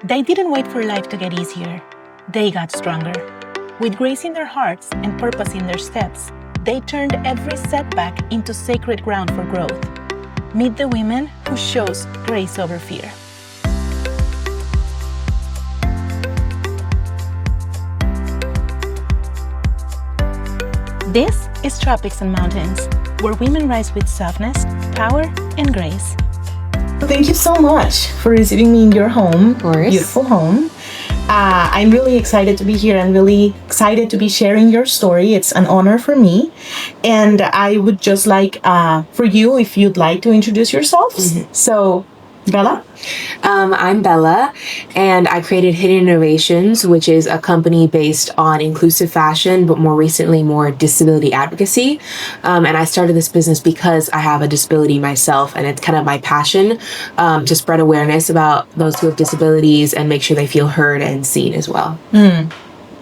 They didn't wait for life to get easier. They got stronger. With grace in their hearts and purpose in their steps, they turned every setback into sacred ground for growth. Meet the women who chose grace over fear. This is Tropics Mountains, where women rise with softness, power, and grace. Thank you so much for receiving me in your home, beautiful home. I'm really excited to be here. I'm really excited to be sharing your story. It's an honor for me. And I would just like for you, if you'd like to introduce yourselves. Mm-hmm. So, Bella? I'm Bella, and I created Hidden Innovations, which is a company based on inclusive fashion, but more recently, more disability advocacy. And I started this business because I have a disability myself, and it's kind of my passion to spread awareness about those who have disabilities and make sure they feel heard and seen as well.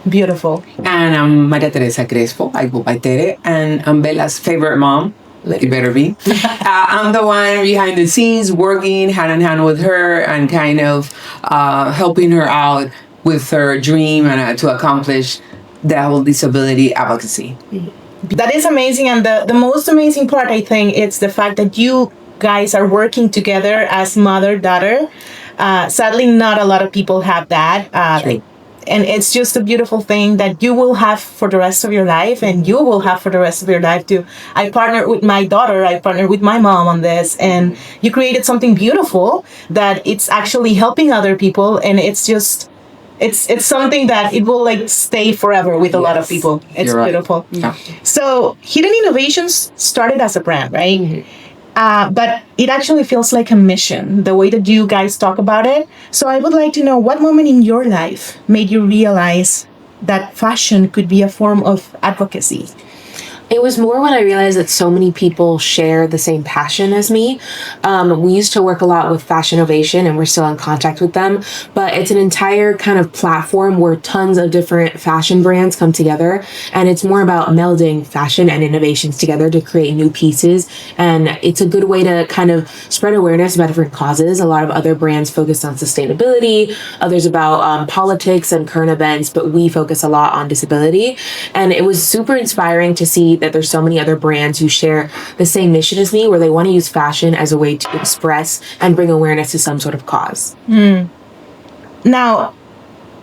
Beautiful. And I'm Maria Teresa Crespo. I go by Tere, and I'm Bella's favorite mom. It better be. I'm the one behind the scenes working hand in hand with her and kind of helping her out with her dream and to accomplish the whole disability advocacy. That is amazing. And the most amazing part, I think, is the fact that you guys are working together as mother-daughter. Sadly, not a lot of people have that. And it's just a beautiful thing that you will have for the rest of your life, and you will have for the rest of your life too. I partnered with my daughter, I partnered with my mom on this, and you created something beautiful that it's actually helping other people, and it's just, it's something that it will like stay forever with a lot of people. It's beautiful. Yeah. So Hidden Innovations started as a brand, right? Mm-hmm. But it actually feels like a mission, the way that you guys talk about it. So I would like to know what moment in your life made you realize that fashion could be a form of advocacy? It was more when I realized that so many people share the same passion as me. We used to work a lot with Fashion Ovation, and we're still in contact with them. But it's an entire kind of platform where tons of different fashion brands come together. And it's more about melding fashion and innovations together to create new pieces. And it's a good way to kind of spread awareness about different causes. A lot of other brands focus on sustainability, others about politics and current events, but we focus a lot on disability. And it was super inspiring to see that there's so many other brands who share the same mission as me, where they want to use fashion as a way to express and bring awareness to some sort of cause. Now,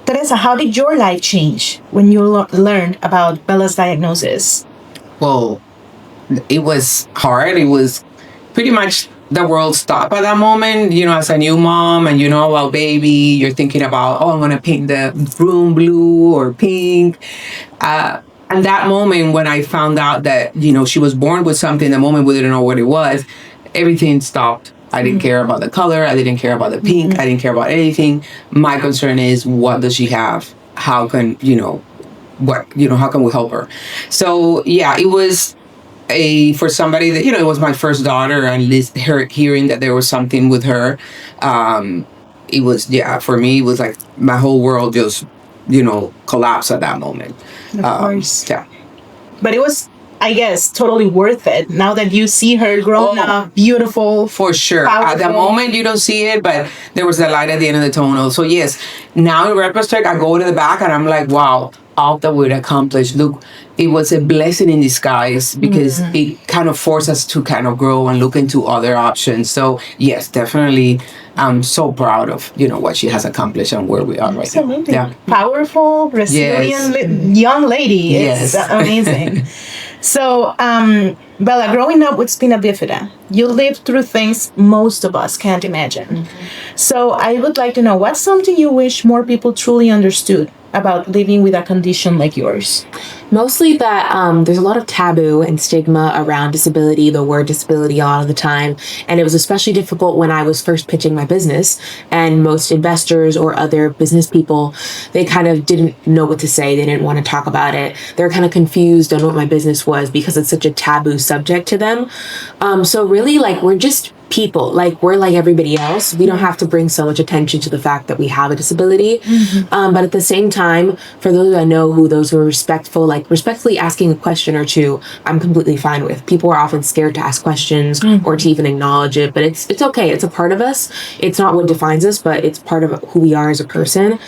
Teresa, how did your life change when you learned about Bella's diagnosis? Well, it was hard. It was pretty much the world stopped at that moment. You know, as a new mom and you know about baby, you're thinking about, I'm going to paint the room blue or pink. And that moment when I found out that, you know, she was born with something, the moment we didn't know what it was, everything stopped. I didn't care about the color. I didn't care about the pink. I didn't care about anything. My concern is, what does she have? How can, how can we help her? So, yeah, it was for somebody that, it was my first daughter, and her hearing that there was something with her. It was, for me, it was like my whole world just, collapsed at that moment. Of course. Yeah. But it was, I guess, totally worth it now that you see her grown up, beautiful. For sure. Powerful. At the moment, you don't see it, but there was a light at the end of the tunnel. So, yes, now in retrospect, I go to the back and I'm like, wow, all that we accomplished. Look, it was a blessing in disguise because it kind of forced us to kind of grow and look into other options. So, yes, definitely. I'm so proud of, what she has accomplished and where we are right now. Yeah. Powerful, resilient young lady. Yes. It's amazing. So, Bella, growing up with spina bifida, you lived through things most of us can't imagine. So I would like to know, what's something you wish more people truly understood about living with a condition like yours? Mostly that there's a lot of taboo and stigma around disability, the word disability a lot of the time. And it was especially difficult when I was first pitching my business, and most investors or other business people, they kind of didn't know what to say. They didn't want to talk about it. They're kind of confused on what my business was because it's such a taboo subject to them. So really, we're just people. We're like everybody else. We don't have to bring so much attention to the fact that we have a disability. But at the same time, for those I know those who are respectful, like respectfully asking a question or two, I'm completely fine with. People are often scared to ask questions or to even acknowledge it, but it's okay. It's a part of us. It's not what defines us, but it's part of who we are as a person.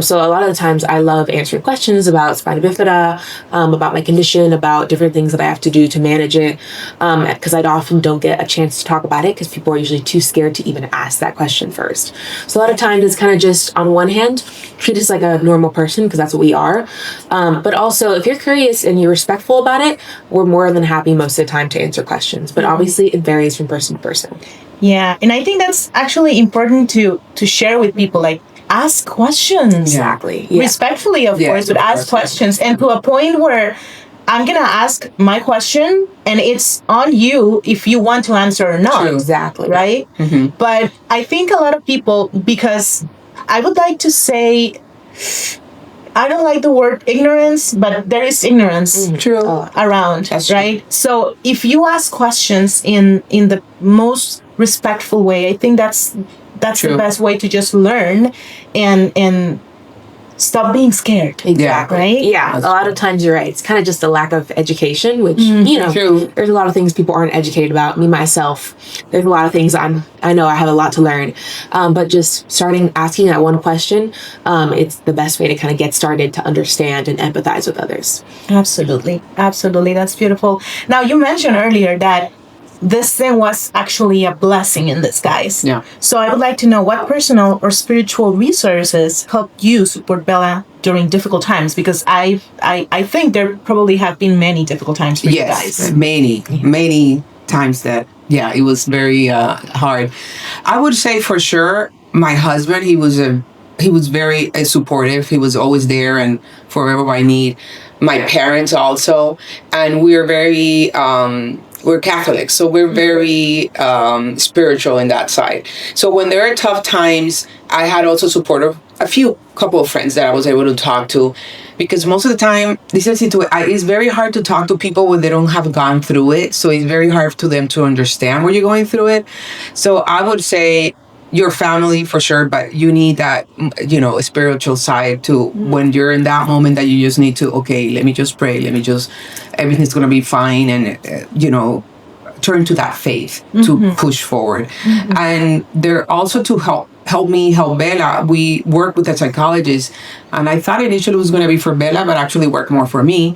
So a lot of the times I love answering questions about spina bifida, about my condition, about different things that I have to do to manage it, because I often don't get a chance to talk about it because people are usually too scared to even ask that question first. So a lot of times it's kind of just, on one hand, treat us like a normal person because that's what we are. But also, if you're curious and you're respectful about it, we're more than happy most of the time to answer questions. But obviously, it varies from person to person. Yeah, and I think that's actually important to share with people. Like, ask questions. Exactly. Yeah. Respectfully, of course, but ask questions. And to a point where I'm going to ask my question, and it's on you if you want to answer or not. True. Exactly. Right? Mm-hmm. But I think a lot of people, because I would like to say, I don't like the word ignorance, but there is ignorance around, That's right? true. So if you ask questions in the most respectful way, I think that's True. the best way to just learn and stop being scared. Exactly. Right? Yeah. That's a lot true. of times you're right. It's kind of just a lack of education, which, you know, True. there's a lot of things people aren't educated about. Me, myself, there's a lot of things I know I have a lot to learn. But just starting asking that one question, it's the best way to kind of get started to understand and empathize with others. Absolutely. Absolutely. That's beautiful. Now, you mentioned earlier that this thing was actually a blessing in disguise. Yeah. So I would like to know what personal or spiritual resources helped you support Bella during difficult times, because I think there probably have been many difficult times for you guys. Many times that, it was very hard. I would say for sure, my husband, he was very supportive. He was always there and for whatever I need. My parents also, and we're very we're Catholic, so we're very spiritual in that side. So when there are tough times, I had also support of couple of friends that I was able to talk to, because most of the time, it's very hard to talk to people when they don't have gone through it. So it's very hard to them to understand when you're going through it. So I would say your family for sure, but you need that, a spiritual side to when you're in that moment that you just need to, okay, let me just pray. Everything's going to be fine. And, turn to that faith to push forward. And they're also to help Bella. We work with a psychologist, and I thought initially it was going to be for Bella, but actually worked more for me,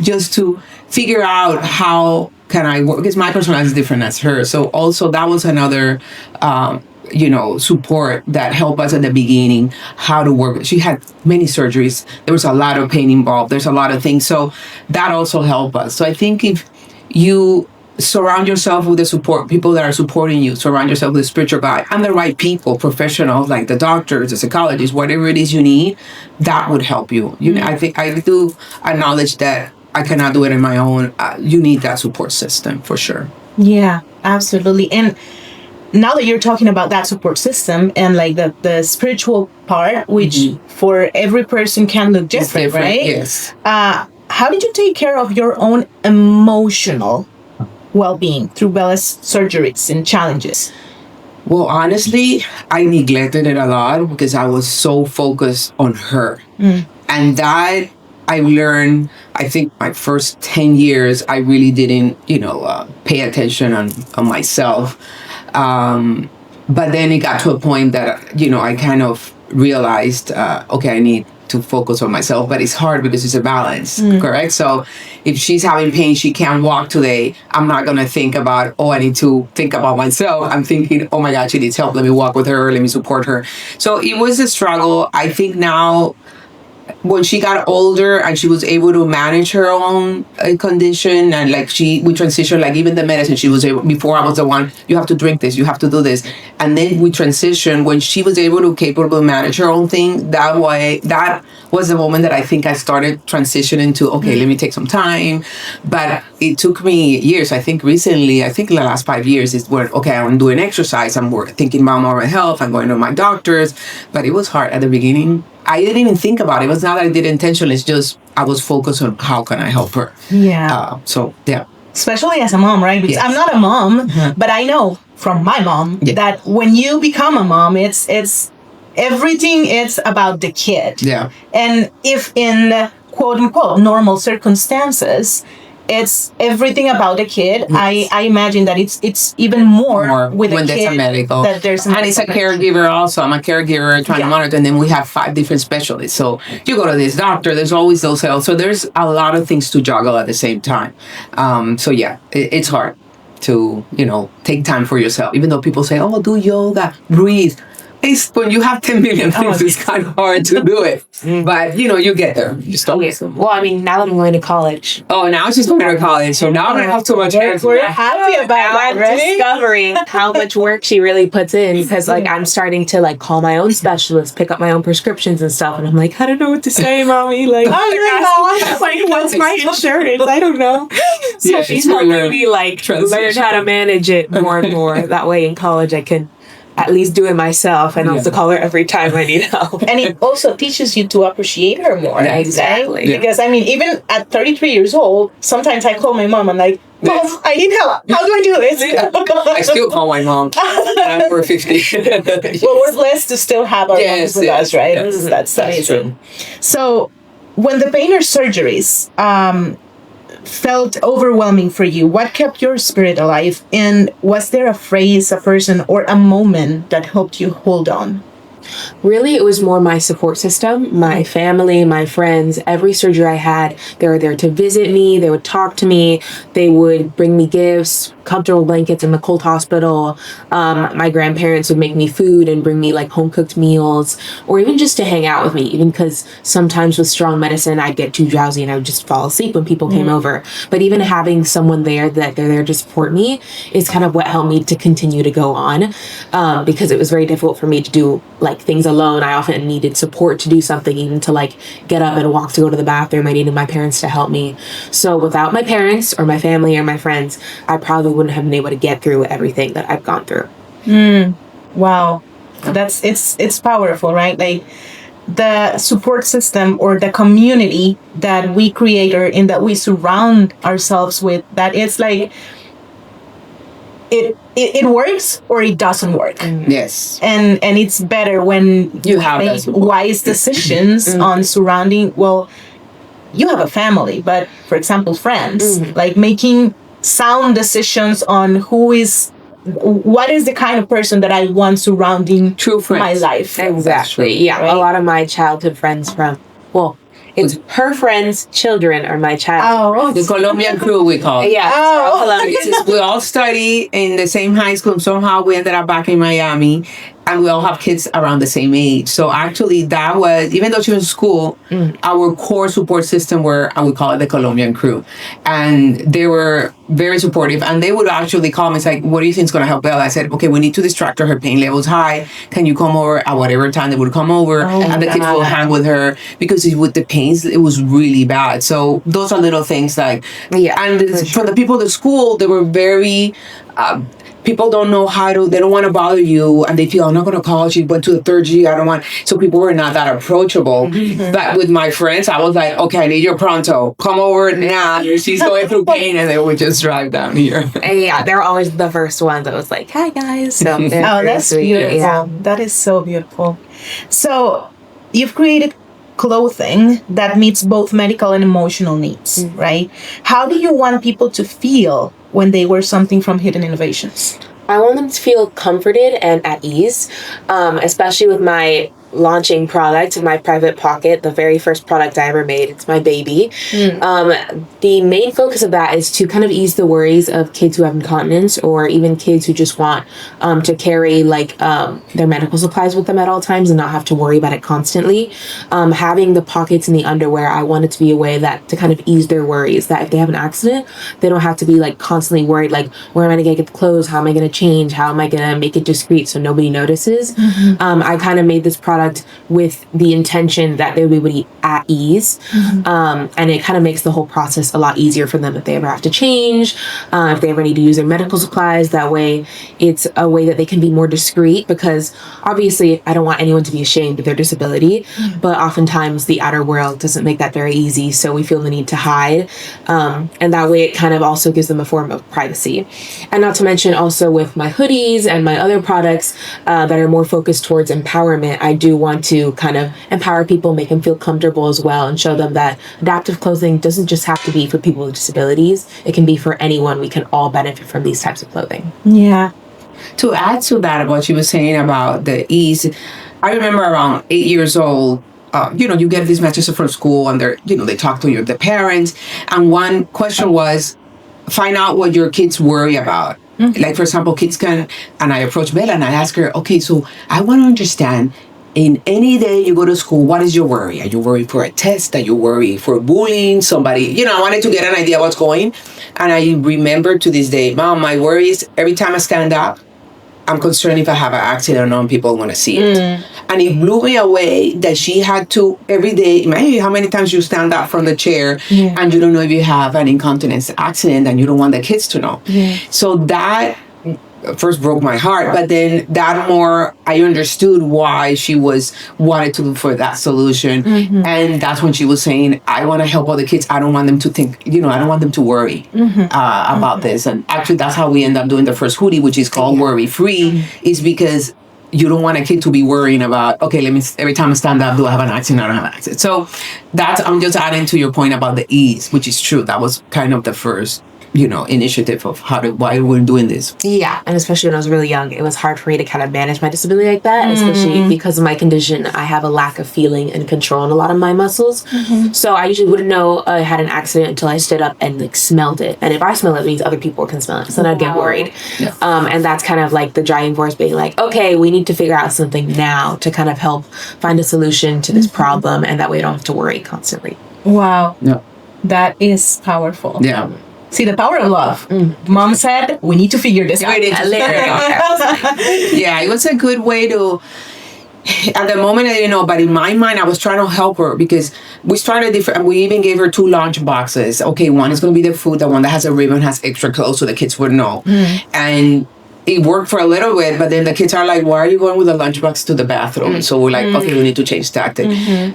just to figure out how can I work, because my personality is different as her. So also that was another support that helped us at the beginning, how to work. She had many surgeries. There was a lot of pain involved. There's a lot of things. So that also helped us. So I think if you surround yourself with the people that are supporting you, surround yourself with a spiritual guide and the right people, professionals like the doctors, the psychologists, whatever it is you need, that would help you. I think I do acknowledge that I cannot do it on my own. You need that support system for sure. Yeah, absolutely. And now that you're talking about that support system and like the spiritual part, which for every person can look different, right? Yes. How did you take care of your own emotional well-being through Bella's surgeries and challenges? Well, honestly, I neglected it a lot because I was so focused on her. And that I learned, I think my first 10 years, I really didn't, pay attention on myself. But then it got to a point that, I kind of realized, okay, I need to focus on myself, but it's hard because it's a balance, correct? So if she's having pain, she can't walk today, I'm not going to think about, I need to think about myself. I'm thinking, oh my God, she needs help. Let me walk with her. Let me support her. So it was a struggle. I think now, when she got older and she was able to manage her own condition, and we transitioned, like even the medicine, she was able, before I was the one, you have to drink this, you have to do this. And then we transitioned when she was capable to manage her own thing. That was the moment that I think I started transitioning to, okay, let me take some time. But it took me years. I think recently, the last 5 years is where, okay, I'm doing exercise, I'm thinking about more health, I'm going to my doctors. But it was hard at the beginning. I didn't even think about it. It was not that I did it intentionally. It's just I was focused on how can I help her. Yeah. Especially as a mom, right? Because I'm not a mom, but I know from my mom that when you become a mom, it's everything. It's about the kid. Yeah. And if in quote unquote normal circumstances, it's everything about the kid. Yes. I imagine that it's even more with when a there's kid a medical. that there's And it's a caregiver also. I'm a caregiver trying to monitor, and then we have 5 different specialists. So you go to this doctor, there's always those else. So there's a lot of things to juggle at the same time. So yeah, it's hard to, take time for yourself. Even though people say, oh, do yoga, breathe. It's when you have 10 million things, it's kind of hard to do it. But, you get there. You start. Well, I mean, now that I'm going to college. Oh, now she's going to college. So now I don't have too much hair. We're happy about that, I'm right? discovering how much work she really puts in because, I'm starting to, call my own specialist, pick up my own prescriptions and stuff. And I'm like, I don't know what to say, mommy. What's my insurance? I don't know. So she's helping me, learn how to manage it more and more. That way in college I can at least do it myself and also call her every time I need help. And it also teaches you to appreciate her more. Yeah, exactly. Right? Yeah. Because, even at 33 years old, sometimes I call my mom, I'm like, Mom, I need help. How do I do this? I still call my mom. I'm over 50. Well, we're blessed to still have our moms with us, right? Yes. That's amazing. So, when the pain or surgeries felt overwhelming for you, what kept your spirit alive? And was there a phrase, a person, or a moment that helped you hold on? Really, it was more my support system, my family, my friends. Every surgery I had, they were there to visit me. They would talk to me. They would bring me gifts, comfortable blankets in the cold hospital. My grandparents would make me food and bring me home cooked meals, or even just to hang out with me, even because sometimes with strong medicine, I'd get too drowsy and I would just fall asleep when people came over. But even having someone there that they're there to support me is kind of what helped me to continue to go on, because it was very difficult for me to do things alone. I often needed support to do something, even to get up and walk to go to the bathroom. I needed my parents to help me. So without my parents or my family or my friends, I probably wouldn't have been able to get through everything that I've gone through. Wow. It's powerful, right? The support system or the community that we create or in that we surround ourselves with, that it's it works or it doesn't work. Yes. And it's better when you have make wise decisions on surrounding, you have a family, but for example, friends, making sound decisions on what is the kind of person that I want surrounding true friends. My life. Exactly. Yeah. Right? A lot of my childhood friends it's her friends' children are my child. Oh, the Colombian crew we call it. Yeah. We all study in the same high school. Somehow we ended up back in Miami, and we all have kids around the same age. So actually that was, even though she was in school, our core support system we call it the Colombian crew. And they were very supportive. And they would actually call me, it's like, what do you think is going to help Bella? I said, okay, we need to distract her. Her pain level's high. Can you come over at whatever time they would come over? And the kids will hang with her, because with the pains, it was really bad. So those are little things and from the people at school, they were very... people don't know they don't want to bother you, and they feel, I'm not going to call. She went to the 3rd year. I don't want. So people were not that approachable. But with my friends, I was like, okay, I need your pronto. Come over now. She's going through pain, and they would just drive down here. And they're always the first ones that was like, hi guys. So that's sweet. beautiful. Yeah. That is so beautiful. So you've created clothing that meets both medical and emotional needs, right? How do you want people to feel when they wear something from Hidden Innovations? I want them to feel comforted and at ease, especially with my launching product, my private pocket, the very first product I ever made. It's my baby. The main focus of that is to kind of ease the worries of kids who have incontinence, or even kids who just want to carry their medical supplies with them at all times and not have to worry about it constantly. Having the pockets in the underwear, I want it to be a way that to kind of ease their worries, that if they have an accident, they don't have to be constantly worried, where am I going to get the clothes? How am I going to change? How am I going to make it discreet so nobody notices? I kind of made this product with the intention that they would be at ease, and it kind of makes the whole process a lot easier for them if they ever have to change, if they ever need to use their medical supplies. That way it's a way that they can be more discreet, because obviously I don't want anyone to be ashamed of their disability, but oftentimes the outer world doesn't make that very easy, so we feel the need to hide, and that way it kind of also gives them a form of privacy. And not to mention also with my hoodies and my other products that are more focused towards empowerment, I do do want to kind of empower people, make them feel comfortable as well, and show them that adaptive clothing doesn't just have to be for people with disabilities. It can be for anyone. We can all benefit from these types of clothing. Yeah. To add to that, what you were saying about the ease, I remember around 8 years old, you get these messages from school and they talk to the parents. And one question was, find out what your kids worry about. Mm-hmm. Like, for example, kids and I approach Bella and I ask her, okay, so I want to understand, in any day you go to school, what is your worry? Are you worried for a test? Are you worried for bullying somebody? I wanted to get an idea what's going. And I remember to this day, Mom, my worry is every time I stand up, I'm concerned if I have an accident or not, people are going to see it. And it blew me away that she had to, every day, imagine how many times you stand up from the chair and you don't know if you have an incontinence accident and you don't want the kids to know. Yeah. So that first broke my heart, but then that more, I understood why she wanted to look for that solution. Mm-hmm. And that's when she was saying, I want to help other kids. I don't want them to think, I don't want them to worry about this. And actually, that's how we end up doing the first hoodie, which is called Worry Free, is because you don't want a kid to be worrying about, okay, every time I stand up, do I have an accident? I don't have an accident. So I'm just adding to your point about the ease, which is true. That was kind of the first initiative of why we're doing this. Yeah, and especially when I was really young, it was hard for me to kind of manage my disability like that, especially because of my condition. I have a lack of feeling and control in a lot of my muscles. Mm-hmm. So I usually wouldn't know I had an accident until I stood up and smelled it. And if I smell it, it means other people can smell it. So then I'd get worried. Yeah. And that's kind of like the driving force being like, okay, we need to figure out something now to kind of help find a solution to this problem. And that way I don't have to worry constantly. Wow. Yeah. That is powerful. Yeah. See, the power of love. Mom said, we need to figure this out. Yeah, it was a good way to, at the moment I didn't know, but in my mind I was trying to help her because we started different, and we even gave her 2 lunch boxes. Okay, one is going to be the food, the one that has a ribbon has extra clothes so the kids would know. And it worked for a little bit, but then the kids are like, why are you going with a lunchbox to the bathroom? So we're like, okay, we need to change tactic.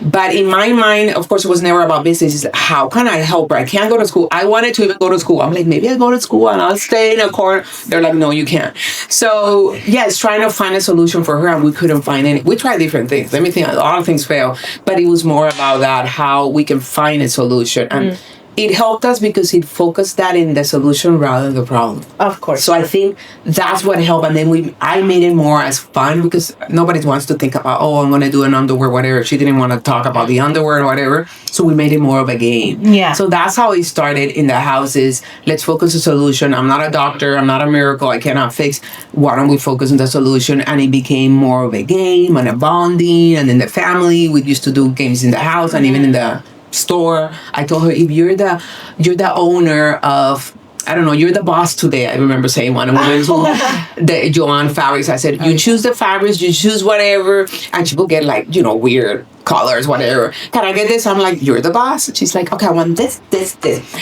But in my mind, of course, it was never about business. It's like, how can I help her? I can't go to school. I wanted to even go to school. I'm like, maybe I go to school and I'll stay in a corner. They're like, no, you can't. So yes, trying to find a solution for her, and we couldn't find any. We tried different things. Let me think, a lot of things failed, but it was more about that, how we can find a solution. And it helped us because it focused that in the solution rather than the problem. Of course. So I think that's what helped. And then I made it more as fun because nobody wants to think about, I'm going to do an underwear, whatever. She didn't want to talk about the underwear or whatever. So we made it more of a game. Yeah. So that's how it started in the house is, let's focus on the solution. I'm not a doctor. I'm not a miracle. I cannot fix. Why don't we focus on the solution? And it became more of a game and a bonding. And in the family, we used to do games in the house and even in the store. I told her, if you're the owner of, I don't know, you're the boss today. I remember saying one of the Joanne fabrics. I said, you choose the fabrics, you choose whatever, and she will get like, weird colors, whatever. Can I get this? I'm like, you're the boss. And she's like, okay, I want this.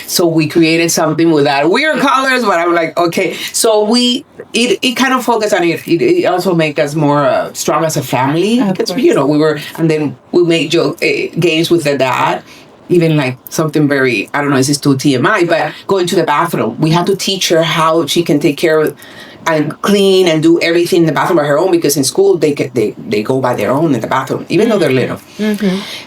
So we created something with that weird colors, but I'm like, okay. So it kind of focused on it. It also made us more strong as a family because, we were, and then we made games with the dad. Even like something very, I don't know, this is too TMI, but going to the bathroom. We had to teach her how she can take care of and clean and do everything in the bathroom by her own, because in school they go by their own in the bathroom, even though they're little.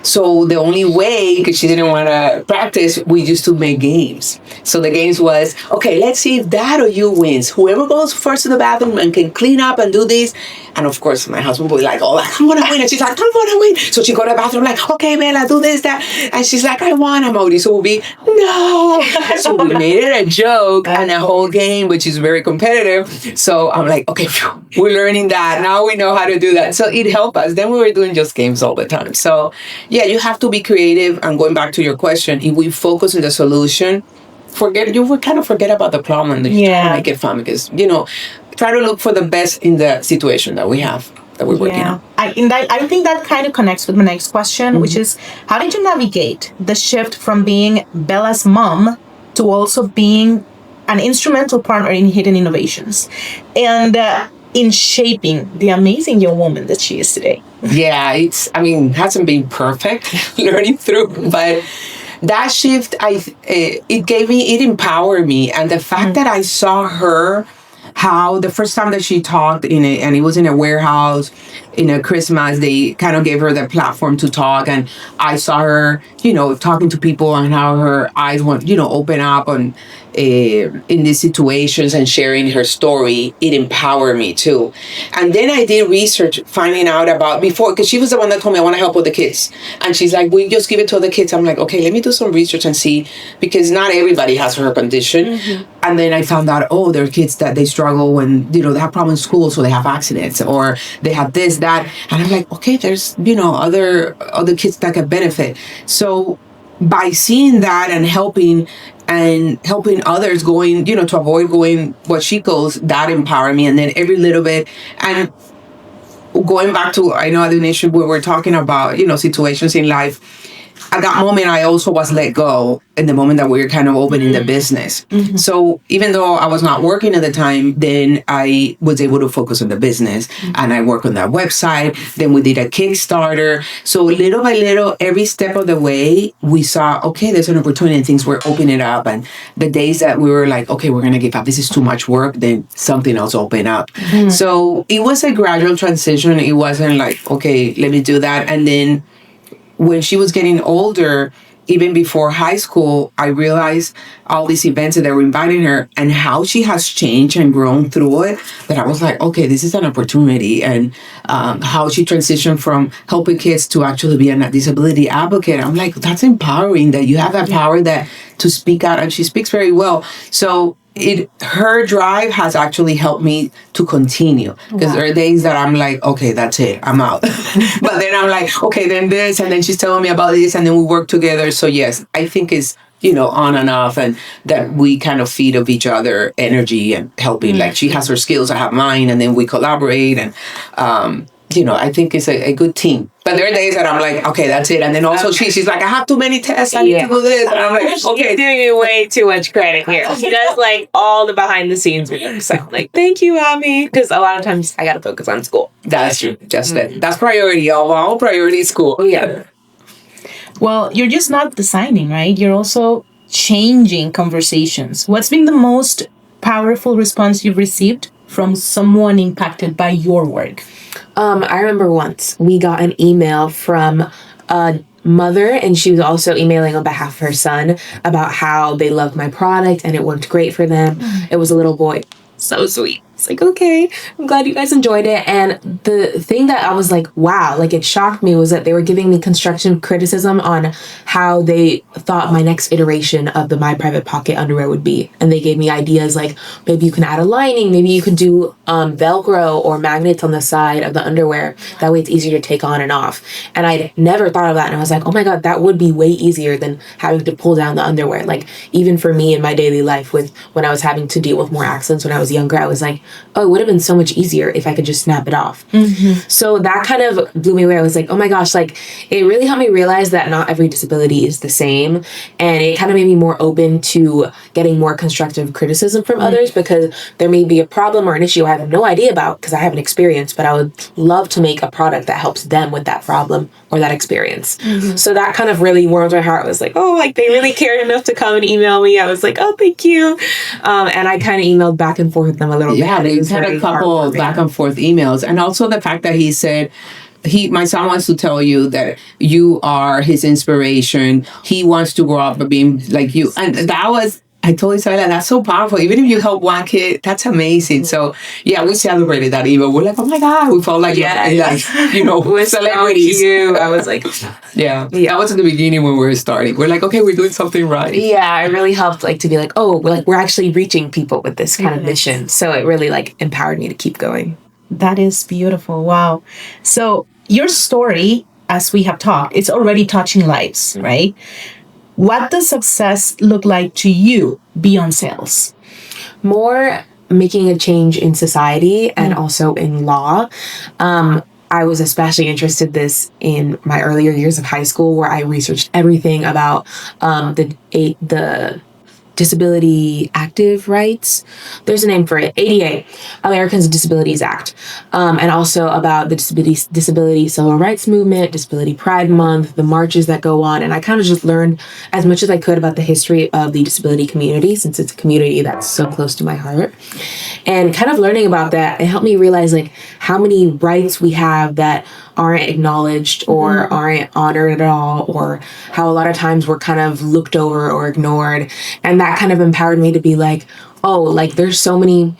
So the only way, because she didn't want to practice, we used to make games. So the games was, okay, let's see if Dad or you wins. Whoever goes first to the bathroom and can clean up and do this. And of course, my husband would be like, I'm going to win. And she's like, I'm going to win. So she go to the bathroom like, okay, Bella, do this, that. And she's like, I want a Modi. So we'll be, no. So we made it a joke and a whole game, which is very competitive. So I'm like, okay, we're learning that. Now we know how to do that. So it helped us. Then we were doing just games all the time. So yeah, you have to be creative. And going back to your question, if we focus on the solution, you would kind of forget about the problem and you try to make it fun because, try to look for the best in the situation that we have, that we're working on. I think that kind of connects with my next question, which is, how did you navigate the shift from being Bella's mom to also being an instrumental partner in hidden innovations and in shaping the amazing young woman that she is today? Yeah, it hasn't been perfect learning through, but that shift, it empowered me. And the fact that I saw her how the first time that she talked and it was in a warehouse in a Christmas, they kind of gave her the platform to talk, and I saw her, talking to people and how her eyes went, open up on in these situations and sharing her story. It empowered me too. And then I did research finding out about before, because she was the one that told me I want to help with the kids, and she's like, we just give it to the kids. I'm like, okay, let me do some research and see, because not everybody has her condition. And then I found out, there are kids that they struggle when, they have problems in school, so they have accidents, or they have this, that. And I'm like, okay, there's, other kids that can benefit. So by seeing that and helping others going, to avoid going what she goes, that empowered me. And then every little bit, and going back to, I know, the nation where we're talking about, situations in life. At that moment, I also was let go in the moment that we were kind of opening the business. So even though I was not working at the time, then I was able to focus on the business, and I worked on that website. Then we did a Kickstarter. So little by little, every step of the way, we saw, okay, there's an opportunity and things were opening up. And the days that we were like, okay, we're going to give up, this is too much work, then something else opened up. So it was a gradual transition. It wasn't like, okay, let me do that. And then when she was getting older, even before high school, I realized all these events that they were inviting her and how she has changed and grown through it, that I was like, okay, this is an opportunity. And how she transitioned from helping kids to actually be a disability advocate. I'm like, that's empowering, that you have that power that to speak out, and she speaks very well. So her drive has actually helped me to continue, because there are days that I'm like, okay, that's it, I'm out. But then I'm like, okay, then this, and then she's telling me about this, and then we work together. So yes, I think it's, on and off, and that we kind of feed off each other energy and helping. Like, she has her skills, I have mine, and then we collaborate. And I think it's a good team. But there are days that I'm like, okay, that's it. And then also she's like, I have too many tests, I need to do this. And I'm like, okay. You're giving way too much credit here. She does like all the behind the scenes work. So like, thank you, Ami. Because a lot of times I got to focus on school. That's true. Just that. That's priority. All priority is school. Yeah. Well, you're just not designing, right? You're also changing conversations. What's been the most powerful response you've received from someone impacted by your work? I remember once we got an email from a mother, and she was also emailing on behalf of her son about how they loved my product and it worked great for them. It was a little boy. So sweet. It's like, okay, I'm glad you guys enjoyed it. And the thing that I was like, wow, like it shocked me, was that they were giving me constructive criticism on how they thought my next iteration of the My Private Pocket underwear would be. And they gave me ideas like, maybe you can add a lining, maybe you could do Velcro or magnets on the side of the underwear. That way it's easier to take on and off. And I'd never thought of that. And I was like, oh my God, that would be way easier than having to pull down the underwear. Like, even for me in my daily life, with when I was having to deal with more accidents when I was younger, I was like, oh, it would have been so much easier if I could just snap it off. So that kind of blew me away. I was like, oh my gosh, like it really helped me realize that not every disability is the same. And it kind of made me more open to getting more constructive criticism from others, because there may be a problem or an issue I have no idea about because I haven't experienced, but I would love to make a product that helps them with that problem or that experience. So that kind of really warmed my heart. I was like, oh, like they really cared enough to come and email me. I was like, oh, thank you. And I kind of emailed back and forth with them a little bit. Yeah, they had a couple of back and forth emails. And also the fact that he said, my son wants to tell you that you are his inspiration. He wants to grow up being like you. And that was, I totally said that. That's so powerful. Even if you help one kid, that's amazing. So yeah, we celebrated that email. We're like, oh my God, we felt like, we're celebrities. So I was like, yeah, that was in the beginning when we were starting. We're like, okay, we're doing something right. Yeah, it really helped to be like, oh, we're actually reaching people with this kind of mission. So it really empowered me to keep going. That is beautiful. Wow. So your story, as we have talked, it's already touching lives, right? What does success look like to you beyond sales? More making a change in society and also in law. I was especially interested this in my earlier years of high school, where I researched everything about the disability active rights. There's a name for it. ADA, Americans with Disabilities Act. And also about the disability civil rights movement, Disability Pride Month, the marches that go on. And I kind of just learned as much as I could about the history of the disability community, since it's a community that's so close to my heart. And kind of learning about that, it helped me realize like how many rights we have that aren't acknowledged or aren't honored at all, or how a lot of times we're kind of looked over or ignored. And that kind of empowered me to be like, oh, like there's so many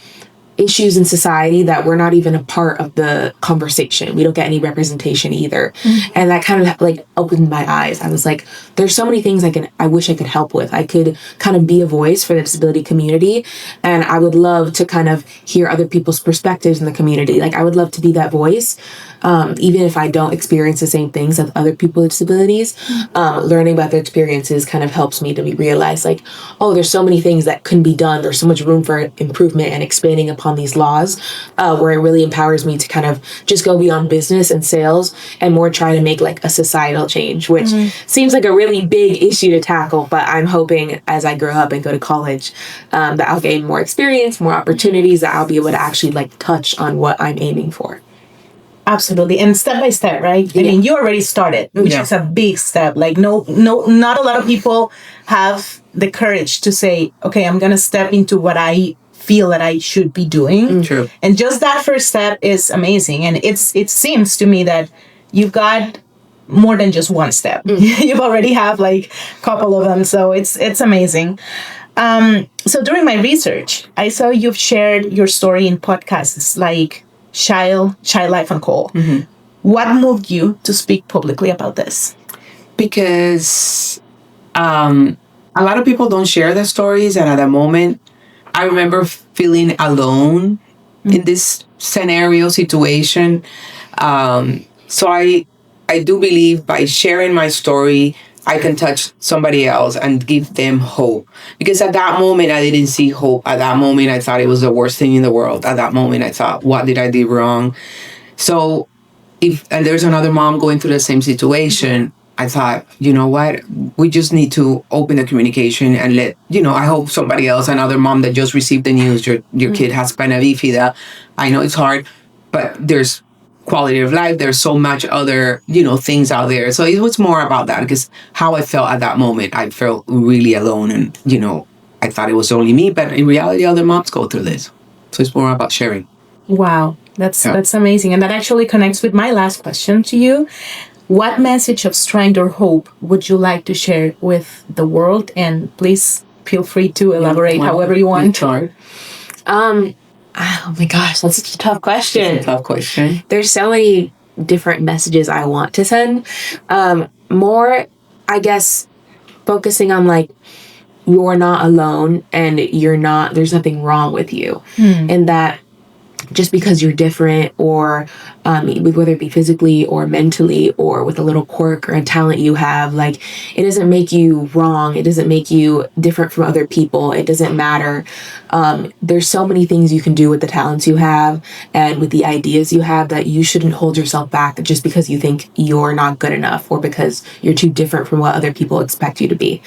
issues in society that we're not even a part of the conversation. We don't get any representation either. And that kind of like opened my eyes. I was like, there's so many things I wish I could help with. I could kind of be a voice for the disability community. And I would love to kind of hear other people's perspectives in the community. Like I would love to be that voice. Even if I don't experience the same things as other people with disabilities, learning about their experiences kind of helps me to realize like, oh, there's so many things that can be done. There's so much room for improvement and expanding upon these laws, where it really empowers me to kind of just go beyond business and sales and more try to make like a societal change, which seems like a really big issue to tackle. But I'm hoping as I grow up and go to college, that I'll gain more experience, more opportunities, that I'll be able to actually like touch on what I'm aiming for. Absolutely. And step by step, right? I mean, you already started, which is a big step. Like, not a lot of people have the courage to say, okay, I'm going to step into what I feel that I should be doing. True. And just that first step is amazing. And it seems to me that you've got more than just one step. You've already have like a couple of them. So it's amazing. So during my research, I saw you've shared your story in podcasts like Child Life and Call. What moved you to speak publicly about this? Because a lot of people don't share their stories, and at that moment, I remember feeling alone in this situation. So I do believe by sharing my story, I can touch somebody else and give them hope. Because at that moment, I didn't see hope. At that moment, I thought it was the worst thing in the world. At that moment, I thought, what did I do wrong? So and there's another mom going through the same situation, I thought, you know what? We just need to open the communication and let, I hope somebody else, another mom that just received the news, your kid has spina bifida. I know it's hard, but there's quality of life. There's so much other, things out there. So it was more about that, because how I felt at that moment, I felt really alone, and, I thought it was only me, but in reality, other moms go through this. So it's more about sharing. Wow. That's amazing. And that actually connects with my last question to you. What message of strength or hope would you like to share with the world? And please feel free to elaborate however you want. Oh my gosh, that's such a tough question. It's a tough question. There's so many different messages I want to send. More, I guess, focusing on like, you're not alone and there's nothing wrong with you. And that just because you're different, or whether it be physically or mentally, or with a little quirk or a talent you have, like, it doesn't make you wrong. It doesn't make you different from other people. It doesn't matter. There's so many things you can do with the talents you have and with the ideas you have, that you shouldn't hold yourself back just because you think you're not good enough, or because you're too different from what other people expect you to be.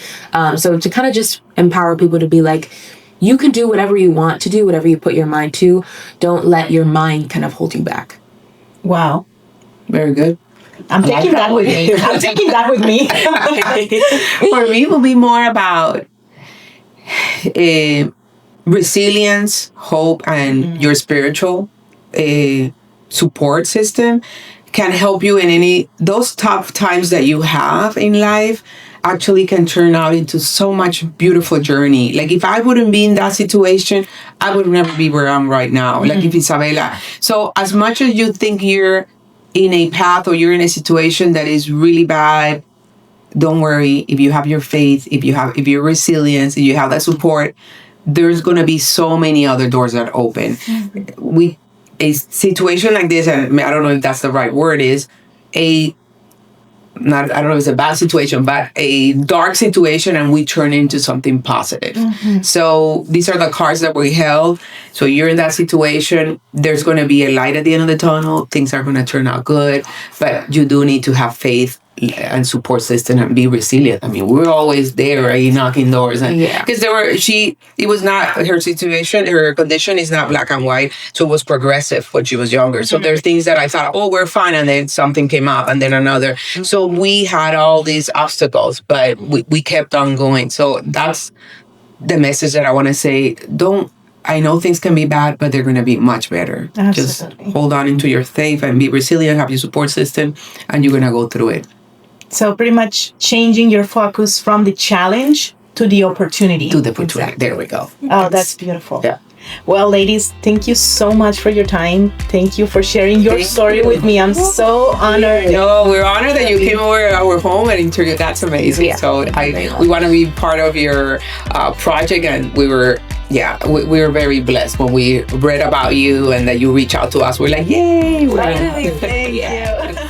So to kind of just empower people to be like, you can do whatever you want to do, whatever you put your mind to. Don't let your mind kind of hold you back. Wow. Very good. I'm taking that with me. For me, it will be more about resilience, hope, and your spiritual support system can help you in those tough times that you have in life. Actually can turn out into so much beautiful journey. Like, if I wouldn't be in that situation, I would never be where I'm right now. Like if Isabella. So as much as you think you're in a path, or you're in a situation that is really bad, don't worry. If you have your faith, if your resilience, if you have that support, there's going to be so many other doors that open. A situation like this, and I don't know if that's the right word, is I don't know if it's a bad situation, but a dark situation, and we turn into something positive. So these are the cards that we held. So you're in that situation. There's going to be a light at the end of the tunnel. Things are going to turn out good, but you do need to have faith and support system and be resilient. I mean, we're always there, right? Knocking doors. And because it was not her situation, her condition is not black and white. So it was progressive when she was younger. So there's things that I thought, oh, we're fine. And then something came up and then another. So we had all these obstacles, but we kept on going. So that's the message that I want to say. I know things can be bad, but they're going to be much better. Absolutely. Just hold on into your faith and be resilient, have your support system, and you're going to go through it. So pretty much changing your focus from the challenge to the opportunity. To the opportunity. Exactly. There we go. Oh, that's beautiful. Yeah. Well, ladies, thank you so much for your time. Thank you for sharing your story with me. I'm so honored. No, we're honored that you came over our home and interviewed. That's amazing. Yeah. So we want to be part of your project, and we were very blessed when we read about you and that you reach out to us. We're like, yay! Thank you.